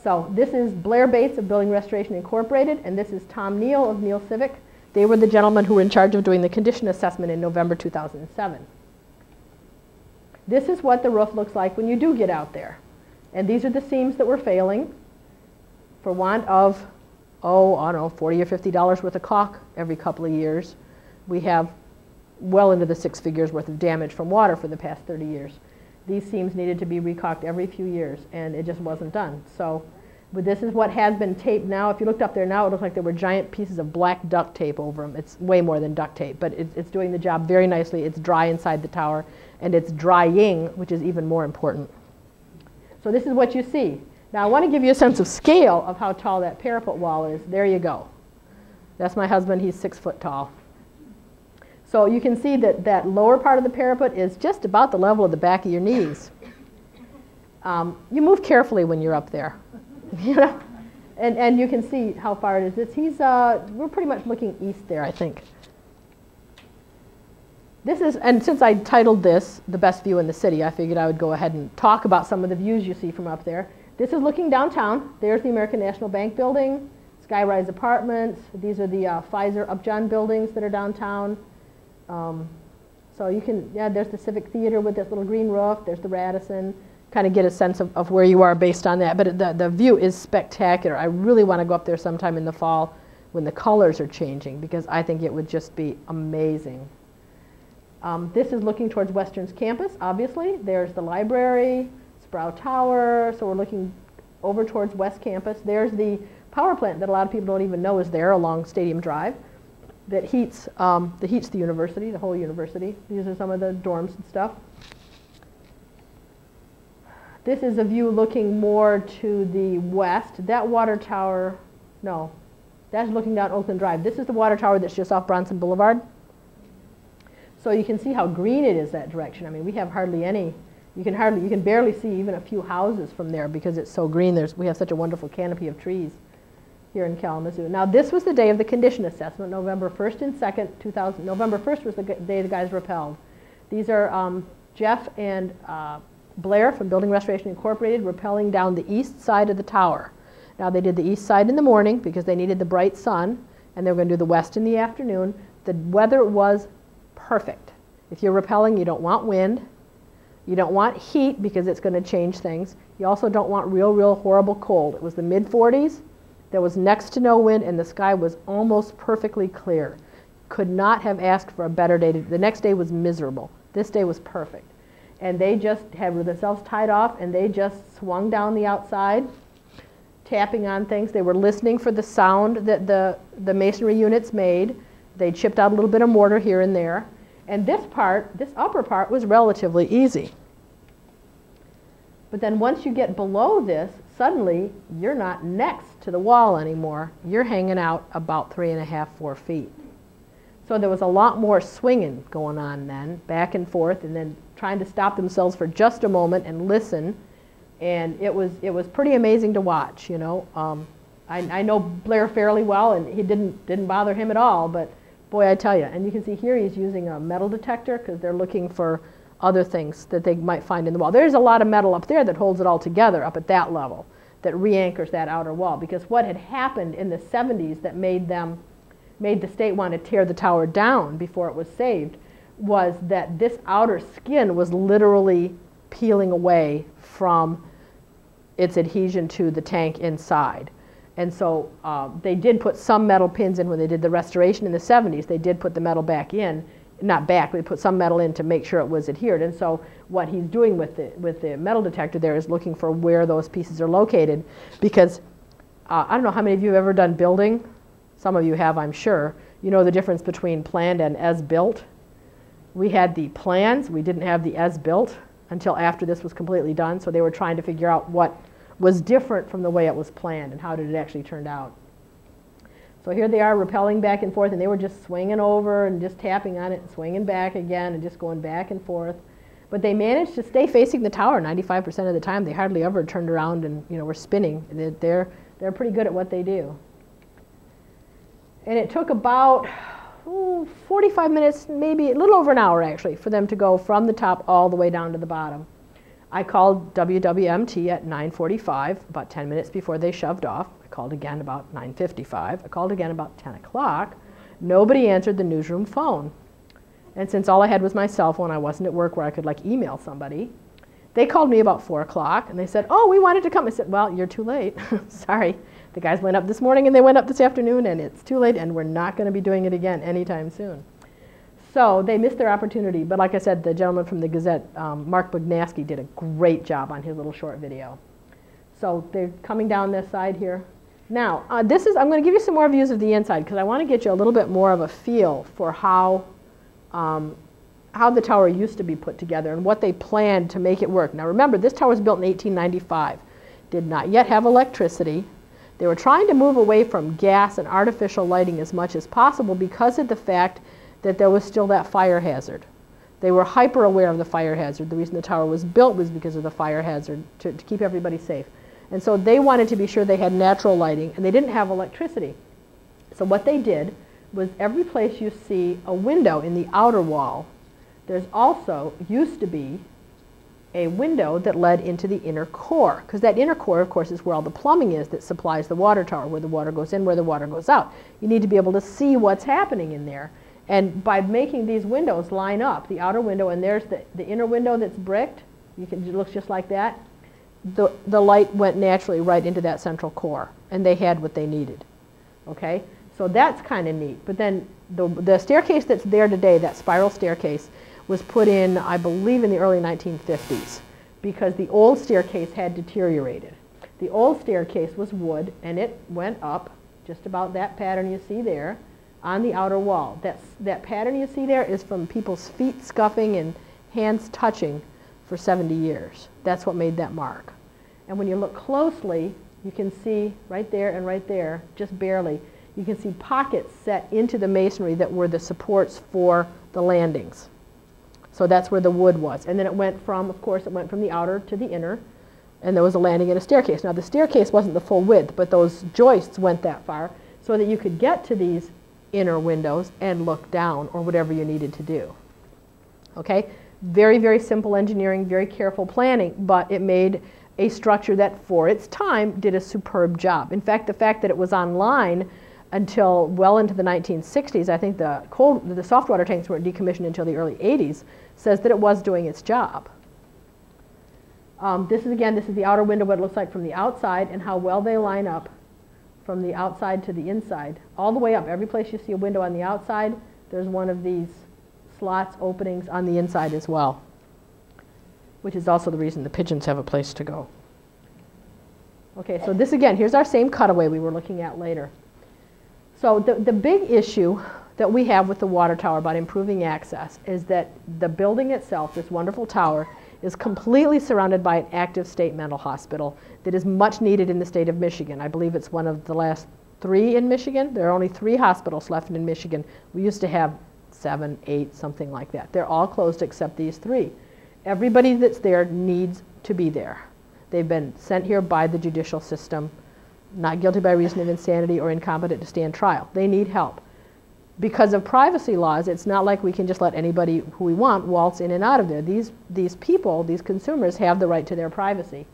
So this is Blair Bates of Building Restoration Incorporated, and this is Tom Neal of Neal Civic. They were the gentlemen who were in charge of doing the condition assessment in November 2007. This is what the roof looks like when you do get out there. And these are the seams that were failing for want of, oh, I don't know, $40 or $50 worth of caulk every couple of years. We have well into the 6 figures worth of damage from water for the past 30 years. These seams needed to be recaulked every few years, and it just wasn't done. So, but this is what has been taped now. If you looked up there now, it looked like there were giant pieces of black duct tape over them. It's way more than duct tape, but it's doing the job very nicely. It's dry inside the tower, and it's drying, which is even more important. So this is what you see. Now I want to give you a sense of scale of how tall that parapet wall is. There you go. That's my husband. He's 6 foot tall. So you can see that that lower part of the parapet is just about the level of the back of your knees. You move carefully when you're up there, you know, and you can see how far it is. We're pretty much looking east there, I think. This is, and since I titled this "The Best View in the City," I figured I would go ahead and talk about some of the views you see from up there. This is looking downtown. There's the American National Bank building, Skyrise Apartments. These are the Pfizer Upjohn buildings that are downtown. So you can, yeah, there's the Civic Theater with this little green roof. There's the Radisson. Kind of get a sense of where you are based on that. But the view is spectacular. I really want to go up there sometime in the fall when the colors are changing, because I think it would just be amazing. This is looking towards Western's campus, obviously. There's the library, Sproul Tower. So we're looking over towards West Campus. There's the power plant that a lot of people don't even know is there along Stadium Drive, that heats the university, the whole university. These are some of the dorms and stuff. This is a view looking more to the west. That water tower, no, that's looking down Oakland Drive. This is the water tower that's just off Bronson Boulevard. So you can see how green it is that direction. I mean, we have hardly any. You can barely see even a few houses from there because it's so green. We have such a wonderful canopy of trees here in Kalamazoo. Now this was the day of the condition assessment, November 1st and 2nd, 2000. November 1st was the day the guys rappelled. These are Jeff and Blair from Building Restoration Incorporated rappelling down the east side of the tower. Now they did the east side in the morning because they needed the bright sun, and they were going to do the west in the afternoon. The weather was perfect. If you're rappelling, you don't want wind. You don't want heat because it's going to change things. You also don't want real horrible cold. It was the mid-40s. There was next to no wind, and the sky was almost perfectly clear. Could not have asked for a better day. The next day was miserable. This day was perfect. And they just had themselves tied off, and they just swung down the outside, tapping on things. They were listening for the sound that the masonry units made. They chipped out a little bit of mortar here and there. And this upper part, was relatively easy. But then once you get below this, suddenly you're not next to the wall anymore. You're hanging out about 3.5, 4 feet. So there was a lot more swinging going on then, back and forth, and then trying to stop themselves for just a moment and listen. And it was pretty amazing to watch, you know. I know Blair fairly well, and he didn't bother him at all, but boy, I tell you. And you can see here he's using a metal detector because they're looking for other things that they might find in the wall. There's a lot of metal up there that holds it all together up at that level, that re-anchors that outer wall. Because what had happened in the 70s that made the state want to tear the tower down before it was saved was that this outer skin was literally peeling away from its adhesion to the tank inside. And so they did put some metal pins in when they did the restoration in the 70s. They did put the metal back in, not back, they put some metal in to make sure it was adhered. And so what he's doing with the metal detector there is looking for where those pieces are located, because I don't know how many of you have ever done building. Some of you have, I'm sure. You know the difference between planned and as-built. We had the plans, we didn't have the as-built until after this was completely done, so they were trying to figure out what was different from the way it was planned and how did it actually turn out. So here they are rappelling back and forth, and they were just swinging over and just tapping on it and swinging back again and just going back and forth. But they managed to stay facing the tower 95% of the time. They hardly ever turned around and were spinning. They're pretty good at what they do. And it took about 45 minutes, maybe a little over an hour actually, for them to go from the top all the way down to the bottom. I called WWMT at 9:45, about 10 minutes before they shoved off. I called again about 9:55. I called again about 10 o'clock. Nobody answered the newsroom phone. And since all I had was my cell phone, I wasn't at work where I could like email somebody. They called me about 4 o'clock and they said, oh, we wanted to come. I said, well, you're too late. Sorry. The guys went up this morning and they went up this afternoon and it's too late and we're not going to be doing it again anytime soon. So they missed their opportunity. But like I said, the gentleman from the Gazette, Mark Bugnaski, did a great job on his little short video. So they're coming down this side here. Now, I'm going to give you some more views of the inside because I want to get you a little bit more of a feel for how the tower used to be put together and what they planned to make it work. Now remember, this tower was built in 1895. Did not yet have electricity. They were trying to move away from gas and artificial lighting as much as possible because of the fact that there was still that fire hazard. They were hyper aware of the fire hazard. The reason the tower was built was because of the fire hazard, to keep everybody safe. And so they wanted to be sure they had natural lighting, and they didn't have electricity. So what they did was every place you see a window in the outer wall, there's also used to be a window that led into the inner core, because that inner core, of course, is where all the plumbing is that supplies the water tower, where the water goes in, where the water goes out. You need to be able to see what's happening in there. And by making these windows line up, the outer window, and there's the inner window that's bricked, it looks just like that, the light went naturally right into that central core, and they had what they needed. Okay? So that's kind of neat. But then the staircase that's there today, that spiral staircase, was put in, I believe, in the early 1950s because the old staircase had deteriorated. The old staircase was wood, and it went up just about that pattern you see there on the outer wall. That pattern you see there is from people's feet scuffing and hands touching for 70 years. That's what made that mark. And when you look closely, you can see right there, just barely, you can see pockets set into the masonry that were the supports for the landings. So that's where the wood was. And then it went from, of course, it went from the outer to the inner, and there was a landing and a staircase. Now the staircase wasn't the full width, but those joists went that far so that you could get to these inner windows and look down, or whatever you needed to do. Okay? Very, very simple engineering, very careful planning, but it made a structure that for its time did a superb job. In fact, the fact that it was online until well into the 1960s, I think the soft water tanks weren't decommissioned until the early 80s, says that it was doing its job. This is the outer window, what it looks like from the outside, and how well they line up from the outside to the inside, all the way up. Every place you see a window on the outside, there's one of these slots, openings on the inside as well, which is also the reason the pigeons have a place to go. Okay, so this again, here's our same cutaway we were looking at later. So the big issue that we have with the water tower about improving access is that the building itself, this wonderful tower, is completely surrounded by an active state mental hospital that is much needed in the state of Michigan. I believe it's one of the last 3 in Michigan. There are only 3 hospitals left in Michigan. We used to have 7, 8, something like that. They're all closed except these 3. Everybody that's there needs to be there. They've been sent here by the judicial system, not guilty by reason of insanity or incompetent to stand trial. They need help. Because of privacy laws, it's not like we can just let anybody who we want waltz in and out of there. These people, these consumers, have the right to their privacy.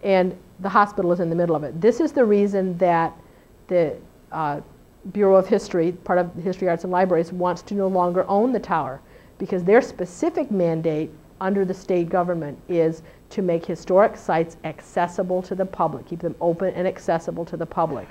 And the hospital is in the middle of it. This is the reason that the Bureau of History, part of History, Arts, and Libraries, wants to no longer own the tower, because their specific mandate under the state government is to make historic sites accessible to the public, keep them open and accessible to the public.